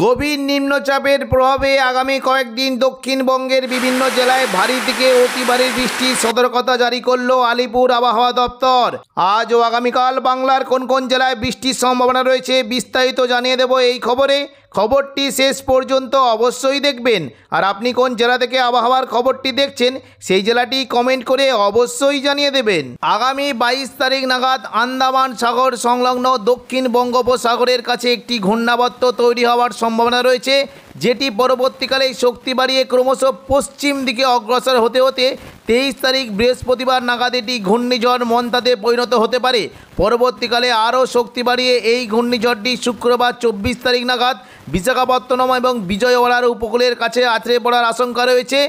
গভীর নিম্নচাপের প্রভাবে আগামী কয়েকদিন দক্ষিণবঙ্গের বিভিন্ন জেলায় ভারী থেকে অতি ভারী বৃষ্টির সতর্কতা জারি করল আলিপুর আবহাওয়া দপ্তর। আজ ও আগামীকাল বাংলার কোন কোন জেলায় বৃষ্টির সম্ভাবনা রয়েছে বিস্তারিত জানিয়ে দেব এই খবরে। খবরটি শেষ পর্যন্ত অবশ্যই দেখবেন। আর আপনি কোন জেলা থেকে আবহাওয়ার খবরটি দেখছেন সেই জেলাটি কমেন্ট করে অবশ্যই জানিয়ে দেবেন। আগামী 22 তারিখ নাগাদ আন্দামান সাগর সংলগ্ন দক্ষিণ বঙ্গোপসাগরের কাছে একটি ঘূর্ণাবর্ত তৈরি হওয়ার সম্ভাবনা রয়েছে, যেটি পরবর্তীকালে শক্তি বাড়িয়ে ক্রমশ পশ্চিম দিকে অগ্রসর হতে হতে 23 তারিখ বৃহস্পতিবার নাগাদ এটি ঘূর্ণিঝড় মন্তাতে পরিণত হতে পারে। পরবর্তীকালে আরও শক্তি বাড়িয়ে এই ঘূর্ণিঝড়টি শুক্রবার 24 তারিখ নাগাদ বিশাখাপত্তনম এবং বিজয়ওয়াড়ার উপকূলের কাছে আছড়ে পড়ার আশঙ্কা রয়েছে।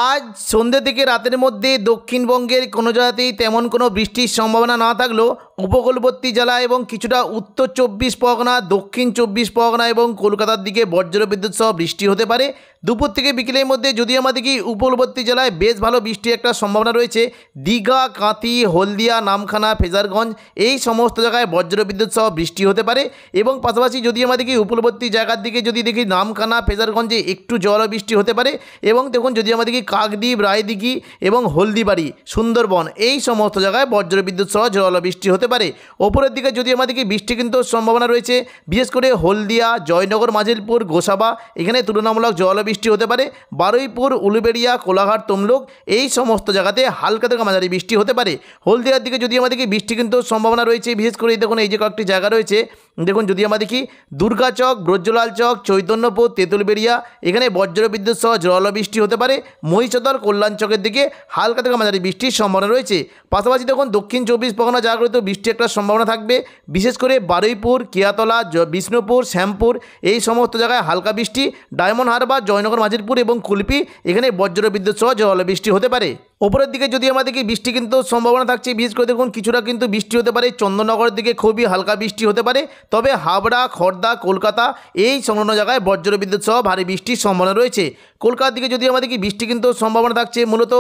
আজ সন্ধ্যে থেকে রাতের মধ্যে দক্ষিণবঙ্গের কোনো জায়গাতেই তেমন কোনো বৃষ্টির সম্ভাবনা না থাকলেও উপকূলবর্তী জেলা এবং কিছুটা উত্তর 24 পরগনা, দক্ষিণ 24 পরগনা এবং কলকাতার দিকে বজ্রবিদ্যুৎ সহ বৃষ্টি হতে পারে। দুপুর থেকে বিকেলের মধ্যে যদি আমাদেরকে উপকূলবর্তী জেলায় বেশ ভালো বৃষ্টির একটা সম্ভাবনা রয়েছে। দীঘা, কাঁথি, হলদিয়া, নামখানা, ফেজারগঞ্জ এই সমস্ত জায়গায় বজ্রবিদ্যুৎ সহ বৃষ্টি হতে পারে। এবং পাশাপাশি যদি আমাদেরকে উপকূলবর্তী জায়গার দিকে যদি দেখি নামখানা, ফেজারগঞ্জে একটু জল বৃষ্টি হতে পারে। এবং দেখুন যদি আমাদেরকে কাকদ্বীপ, রায়দিঘি এবং হলদিবাড়ি, সুন্দরবন এই সমস্ত জায়গায় বজ্রবিদ্যুৎ সহ জল বৃষ্টি হতে পারে। ওপরের দিকে যদি আমাদেরকে বৃষ্টি কিন্তু সম্ভাবনা রয়েছে, বিশেষ করে হলদিয়া, জয়নগর, মাজিলপুর, গোসাবা এখানে তুলনামূলক জল বৃষ্টি হতে পারে। বারুইপুর, উলুবেড়িয়া, কোলাঘাট, তমলুক এই সমস্ত জায়গাতে হালকা থেকে মাঝারি বৃষ্টি হতে পারে। হলদিয়ার দিকে যদি আমাদেরকে বৃষ্টি কিন্তু সম্ভাবনা রয়েছে, বিশেষ করে দেখুন এই যে কয়েকটি জায়গা রয়েছে, দেখুন যদি আমরা দেখি দুর্গাচক, ব্রজলাল চক, চৈতন্যপুর, তেঁতুলবেড়িয়া এখানে বজ্রবিদ্যুৎ সহ জল বৃষ্টি হতে পারে। মহিষাদল, কল্যাণ চকের দিকে হালকা থেকে মাঝারি বৃষ্টির সম্ভাবনা রয়েছে। পাশাপাশি দেখুন দক্ষিণ 24 পরগনা জায়গাগুলোতে বৃষ্টির একটা সম্ভাবনা থাকবে, বিশেষ করে বারুইপুর, কিয়াতলা, বিষ্ণুপুর, শ্যামপুর এই সমস্ত জায়গায় হালকা বৃষ্টি। ডায়মন্ড হারবার, জয়নগর, মাজিলপুর এবং কুলপি এখানে বজ্রবিদ্যুৎ সহ জল বৃষ্টি হতে পারে। ওপরের দিকে যদি আমাদেরকে বৃষ্টি কিন্তু সম্ভাবনা থাকছে, বিশেষ করে দেখুন কিছুটা কিন্তু বৃষ্টি হতে পারে চন্দননগরের দিকে, খুবই হালকা বৃষ্টি হতে পারে। তবে হাবড়া, খড়দা, কলকাতা এই সংলগ্ন জায়গায় বজ্রবিদ্যুৎ সহ ভারী বৃষ্টির সম্ভাবনা রয়েছে। কলকাতার দিকে যদি আমাদেরকে বৃষ্টি কিন্তু সম্ভাবনা থাকছে মূলত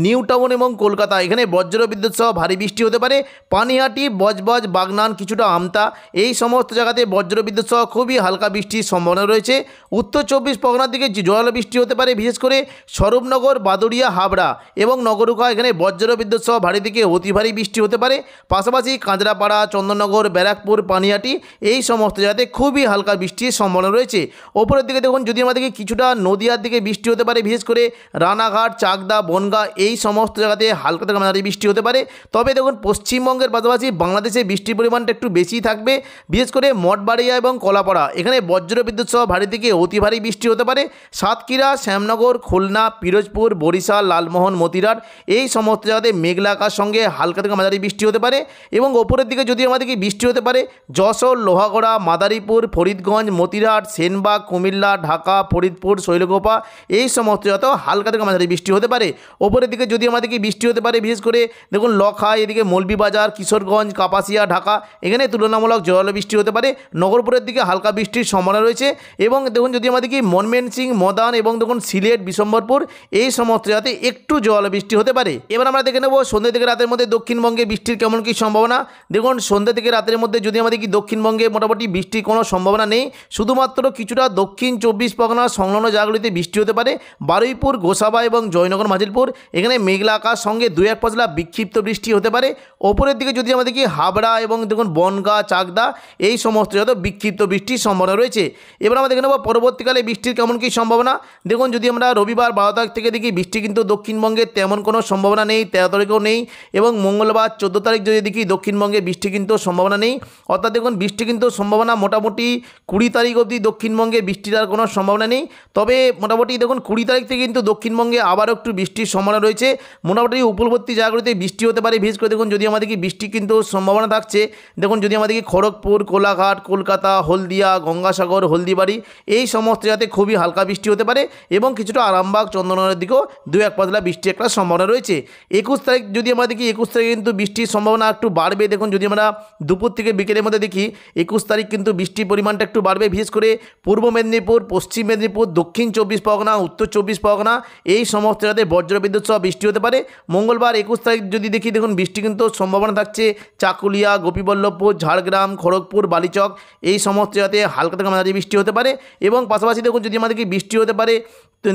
নিউ টাউন এবং কলকাতা এখানে বজ্রবিদ্যুৎ সহ ভারী বৃষ্টি হতে পারে। পানিহাটি, বজবজ, বাগনান, কিছুটা আমতা এই সমস্ত জায়গাতে বজ্রবিদ্যুৎ সহ খুবই হালকা বৃষ্টির সম্ভাবনা রয়েছে। উত্তর 24 পরগনার দিকে জল বৃষ্টি হতে পারে, বিশেষ করে স্বরূপনগর, বাদুড়িয়া, হাবড়া এবং নগরুকা এখানে বজ্রবিদ্যুৎ সহ ভারী থেকে অতি ভারী বৃষ্টি হতে পারে। পাশাপাশি কাঁচরাপাড়া, চন্দননগর, ব্যারাকপুর, পানিহাটি এই সমস্ত জায়গাতে খুবই হালকা বৃষ্টির সম্ভাবনা রয়েছে। ওপরের দিকে দেখুন যদি আমাদেরকে কিছুটা নদিয়ার দিকে বৃষ্টি হতে পারে, বিশেষ করে রানাঘাট, চাকদা, বনগাঁ এই সমস্ত জায়গাতে হালকা থেকে মাঝারি বৃষ্টি হতে পারে। তবে দেখুন পশ্চিমবঙ্গের পাশাপাশি বাংলাদেশে বৃষ্টির পরিমাণটা একটু বেশি থাকবে, বিশেষ করে মঠবাড়িয়া এবং কলাপাড়া এখানে বজ্রবিদ্যুৎ সহ ভারী থেকে অতি ভারী বৃষ্টি হতে পারে। সাতক্ষীরা, শ্যামনগর, খুলনা, পিরোজপুর, বরিশাল, লালমোহন, মতিরাট এই সমস্ত জায়গাতে মেঘলা আকাশের সঙ্গে হালকা থেকে মাঝারি বৃষ্টি হতে পারে। এবং ওপরের দিকে যদি আমাদেরকে বৃষ্টি হতে পারে যশোর, লোহাগড়া, মাদারীপুর, ফরিদগঞ্জ, মতিরাট, সেনবাগ, কুমিল্লা, ঢাকা, ফরিদপুর, শৈলকুপা এই সমস্ত জায়গাতেও হালকা থেকে মাঝারি বৃষ্টি হতে পারে। ওপরের দিকে যদি আমাদেরকে বৃষ্টি হতে পারে, বিশেষ করে দেখুন লখাই, এদিকে মৌলভীবাজার, কিশোরগঞ্জ, কাপাসিয়া, ঢাকা এখানে তুলনামূলক জল বৃষ্টি হতে পারে। নগরপুরের দিকে হালকা বৃষ্টির সম্ভাবনা রয়েছে। এবং দেখুন যদি আমাদেরকে ময়মনসিং, মদান এবং দেখুন সিলেট, বিশম্বরপুর এই সমস্ত জায়গাতে একটু জল বৃষ্টি হতে পারে। এবার আমরা দেখে নেব সন্ধ্যা থেকে রাতের মধ্যে দক্ষিণবঙ্গে বৃষ্টির কেমন কী সম্ভাবনা। দেখুন সন্ধ্যা থেকে রাতের মধ্যে যদি আমাদের কি দক্ষিণবঙ্গে মোটামুটি বৃষ্টির কোনো সম্ভাবনা নেই, শুধুমাত্র কিছুটা দক্ষিণ 24 পরগনা সংলগ্ন জায়গাগুলিতে বৃষ্টি হতে পারে। বারুইপুর, গোসাবা এবং জয়নগর, মাজিলপুর এখানে মেঘলা আকাশ সঙ্গে 2-1 পশলা বিক্ষিপ্ত বৃষ্টি হতে পারে। ওপরের দিকে যদি আমাদের কি হাবড়া এবং দেখুন বনগাঁ, চাকদা এই সমস্ত জায়গাতে বিক্ষিপ্ত বৃষ্টির সম্ভাবনা রয়েছে। এবার আমরা দেখে নেব পরবর্তীকালে বৃষ্টির কেমন কী সম্ভাবনা। দেখুন যদি আমরা রবিবার 12 তারিখ থেকে দেখি বৃষ্টি কিন্তু দক্ষিণবঙ্গে তেমন কোনো সম্ভাবনা নেই, 13 তারিখেও নেই। এবং মঙ্গলবার 14 তারিখ যদি দেখি দক্ষিণবঙ্গে বৃষ্টি কিন্তু সম্ভাবনা নেই। অর্থাৎ দেখুন বৃষ্টি কিন্তু সম্ভাবনা মোটামুটি 20 তারিখ অবধি দক্ষিণবঙ্গে বৃষ্টির আর কোনো সম্ভাবনা নেই। তবে মোটামুটি দেখুন 20 তারিখ থেকে কিন্তু দক্ষিণবঙ্গে আবারও একটু বৃষ্টির সম্ভাবনা রয়েছে। মোটামুটি উপকূলবর্তী জায়গাগুলিতে বৃষ্টি হতে পারে। বিশেষ করে দেখুন যদি আমাদেরকে বৃষ্টি কিন্তু সম্ভাবনা থাকছে, দেখুন যদি আমাদেরকে খড়গপুর, কোলাঘাট, কলকাতা, হলদিয়া, গঙ্গাসাগর, হলদিবাড়ি এই সমস্ত জায়গাতে খুবই হালকা বৃষ্টি হতে পারে। এবং কিছুটা আরামবাগ, চন্দননগরের দিকেও 2-1 পশলা বৃষ্টি একটা সম্ভাবনা রয়েছে। 21 তারিখ যদি আমরা দেখি 21 তারিখে কিন্তু বৃষ্টির সম্ভাবনা একটু বাড়বে। দেখুন যদি আমরা দুপুর থেকে বিকেলের মধ্যে দেখি 21 তারিখ কিন্তু বৃষ্টির পরিমাণটা একটু বাড়বে, বিশেষ করে পূর্ব মেদিনীপুর, পশ্চিম মেদিনীপুর, দক্ষিণ 24 পরগনা, উত্তর 24 পরগনা এই সমস্ত জায়গাতে বজ্রবিদ্যুৎ সহ বৃষ্টি হতে পারে। মঙ্গলবার 21 তারিখ যদি দেখি দেখুন বৃষ্টি কিন্তু সম্ভাবনা থাকছে চাকুলিয়া, গোপীবল্লভপুর, ঝাড়গ্রাম, খড়গপুর, বালিচক এই সমস্ত জায়গাতে হালকা থেকে মাঝারি বৃষ্টি হতে পারে। এবং পাশাপাশি দেখুন যদি আমাদেরকে বৃষ্টি হতে পারে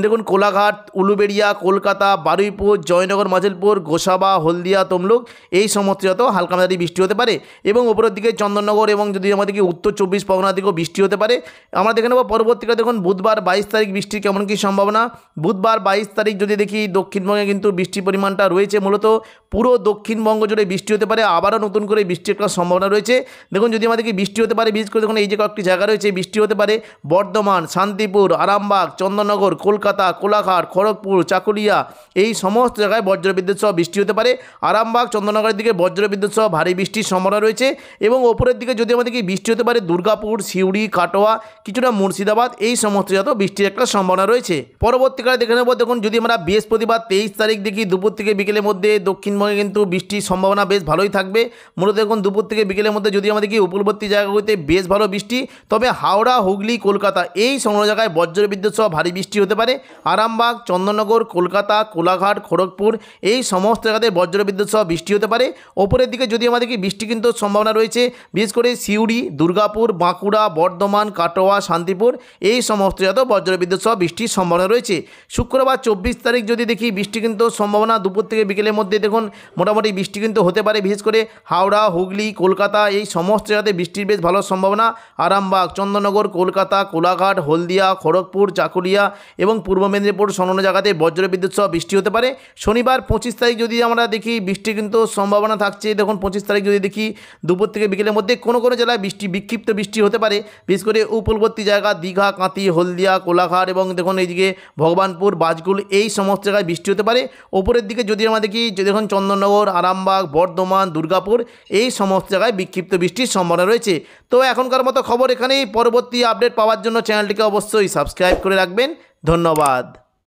দেখুন কোলাঘাট, উলুবেড়িয়া, কলকাতা, বারুইপুর, জয়নগর, মাঝেলপুর, গোসাবা, হলদিয়া, তমলুক এই সমস্ত জায়গাতেও হালকা মাঝারি বৃষ্টি হতে পারে। এবং উপরের দিকে চন্দননগর এবং যদি আমাদেরকে উত্তর 24 পরগনা দিকেও বৃষ্টি হতে পারে। আমরা দেখে নেব পরবর্তীকালে দেখুন বুধবার 22 তারিখ বৃষ্টির কেমন কী সম্ভাবনা। বুধবার 22 তারিখ যদি দেখি দক্ষিণবঙ্গে কিন্তু বৃষ্টির পরিমাণটা রয়েছে, মূলত পুরো দক্ষিণবঙ্গ জুড়ে বৃষ্টি হতে পারে, আবারও নতুন করে বৃষ্টির একটা সম্ভাবনা রয়েছে। দেখুন যদি আমাদেরকে বৃষ্টি হতে পারে, বিশেষ করে দেখুন এই যে কয়েকটি জায়গা রয়েছে বৃষ্টি হতে পারে বর্ধমান, শান্তিপুর, আরামবাগ, চন্দননগর, কলকাতা, কোলাঘাট, খড়গপুর, চাকুলিয়া এই সমস্ত জায়গায় বজ্রবিদ্যুৎ সহ বৃষ্টি হতে পারে। আরামবাগ, চন্দননগরের দিকে বজ্রবিদ্যুৎ সহ ভারী বৃষ্টির সম্ভাবনা রয়েছে। এবং ওপরের দিকে যদি আমাদেরকে বৃষ্টি হতে পারে দুর্গাপুর, সিউড়ি, কাটোয়া, কিছুটা মুর্শিদাবাদ এই সমস্ত জায়গাতেও বৃষ্টির একটা সম্ভাবনা রয়েছে। পরবর্তীকালে দেখে নেব দেখুন যদি আমরা বৃহস্পতিবার 23 তারিখ দেখি দুপুর থেকে বিকেলের মধ্যে দক্ষিণবঙ্গে কিন্তু বৃষ্টির সম্ভাবনা বেশ ভালোই থাকবে। মূলত দেখুন দুপুর থেকে বিকেলের মধ্যে যদি আমাদেরকে উপকূলবর্তী জায়গাগুলিতে বেশ ভালো বৃষ্টি, তবে হাওড়া, হুগলি, কলকাতা এই সমস্ত জায়গায় বজ্রবিদ্যুৎ সহ ভারী বৃষ্টি হতে পারে। আরামবাগ, চন্দননগর, কলকাতা, কোলাঘাট, খড়গপুর এই সমস্ত জায়গাতে বজ্রবিদ্যুৎ সহ বৃষ্টি হতে পারে। ওপরের দিকে যদি আমাদেরকে বৃষ্টি কিন্তু সম্ভাবনা রয়েছে, বিশেষ করে সিউড়ি, দুর্গাপুর, বাঁকুড়া, বর্ধমান, কাটোয়া, শান্তিপুর এই সমস্ত জায়গাতেও বজ্রবিদ্যুৎ সহ বৃষ্টির সম্ভাবনা রয়েছে। শুক্রবার 24 তারিখ যদি দেখি বৃষ্টি কিন্তু সম্ভাবনা দুপুর থেকে বিকেলের মধ্যে দেখুন মোটামুটি বৃষ্টি কিন্তু হতে পারে, বিশেষ করে হাওড়া, হুগলি, কলকাতা এই সমস্ত জায়গাতে বৃষ্টির বেশ ভালো সম্ভাবনা। আরামবাগ, চন্দননগর, কলকাতা, কোলাঘাট, হলদিয়া, খড়গপুর, চাকুলিয়া এবং পূর্ব মেদিনীপুর অন্য জায়গাতে বজ্রবিদ্যুৎ সহ বৃষ্টি হতে পারে। শনিবার 25 তারিখ যদি আমরা দেখি বৃষ্টি কিন্তু সম্ভাবনা থাকছে। দেখুন 25 তারিখ যদি দেখি দুপুর থেকে বিকেলের মধ্যে কোনো কোনো জেলায় বৃষ্টি, বিক্ষিপ্ত বৃষ্টি হতে পারে, বিশেষ করে উপকূলবর্তী জায়গা দীঘা, কাঁথি, হলদিয়া, কোলাঘাট এবং দেখুন এইদিকে ভগবানপুর, বাজকুল এই সমস্ত জায়গায় বৃষ্টি হতে পারে। ওপরের দিকে যদি আমরা দেখি দেখুন চন্দননগর, আরামবাগ, বর্ধমান, দুর্গাপুর এই সমস্ত জায়গায় বিক্ষিপ্ত বৃষ্টির সম্ভাবনা রয়েছে। তো এখনকার মতো খবর এখানেই। পরবর্তী আপডেট পাওয়ার জন্য চ্যানেলটিকে অবশ্যই সাবস্ক্রাইব করে রাখবেন। ধন্যবাদ।